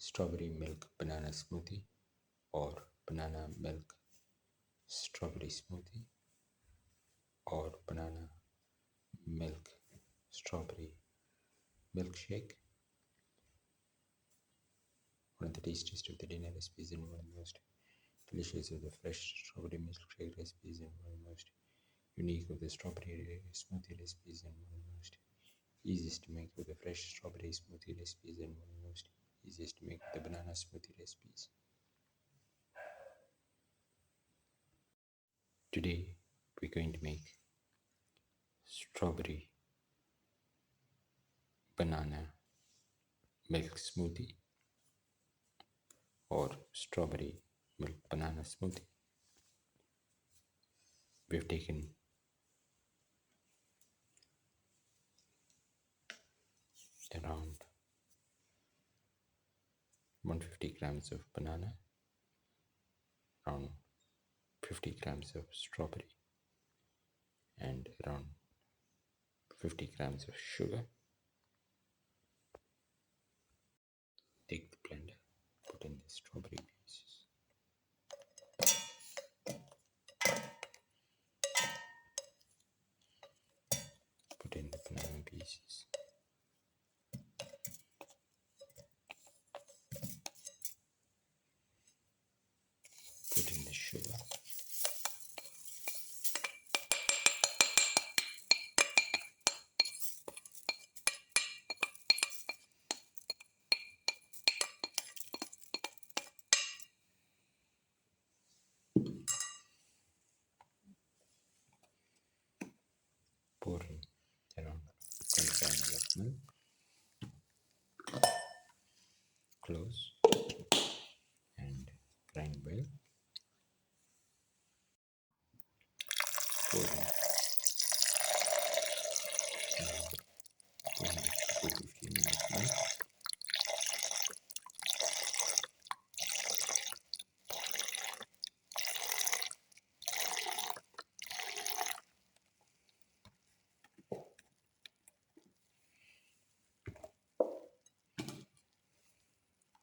strawberry milk banana smoothie or banana milk strawberry smoothie or banana milk strawberry milkshake. One of the tastiest of the dinner recipes and one of the most delicious of the fresh strawberry milkshake recipes and one of the most unique of the strawberry smoothie recipes and one of the most easiest to make of the fresh strawberry smoothie recipes and one of the most easiest to make of the banana smoothie recipes. Today we're going to make strawberry banana milk smoothie or strawberry milk banana smoothie. We've taken around 150 grams of banana, around 50 grams of strawberry, and around 50 grams of sugar. Take the blender, put in the strawberry pieces, put in the banana pieces, put in the sugar, pour in around 25 ml of milk, close and grind well. Pour in around 200 to 250 ml of milk.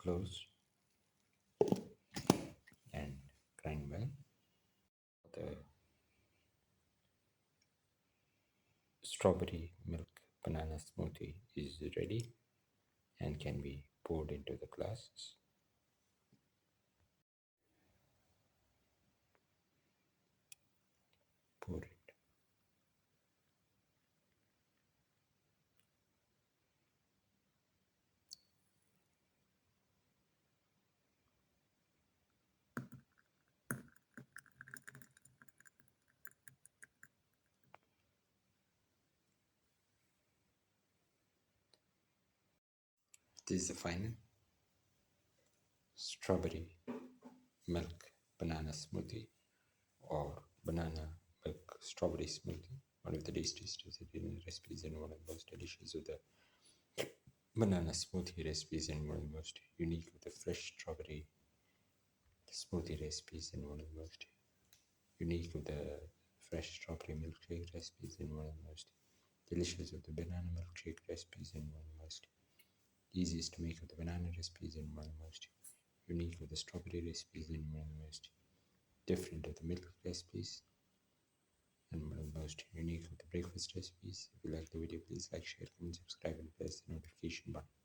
Close and grind well. The strawberry milk banana smoothie is ready and can be poured into the glasses. Pour it. This is the final strawberry milk banana smoothie or banana milk strawberry smoothie. One of the tastiest of the dinner recipes and one of the most delicious of the banana smoothie recipes and one of the most unique of the fresh strawberry smoothie recipes and one of the most unique of the fresh strawberry milkshake recipes and one of the most delicious of the banana milkshake recipes and one of the most easiest to make of the banana recipes and one of the most unique of the strawberry recipes and one of the most different of the milk recipes and one of the most unique of the breakfast recipes. If you like the video, please like, share, comment, subscribe and press the notification button.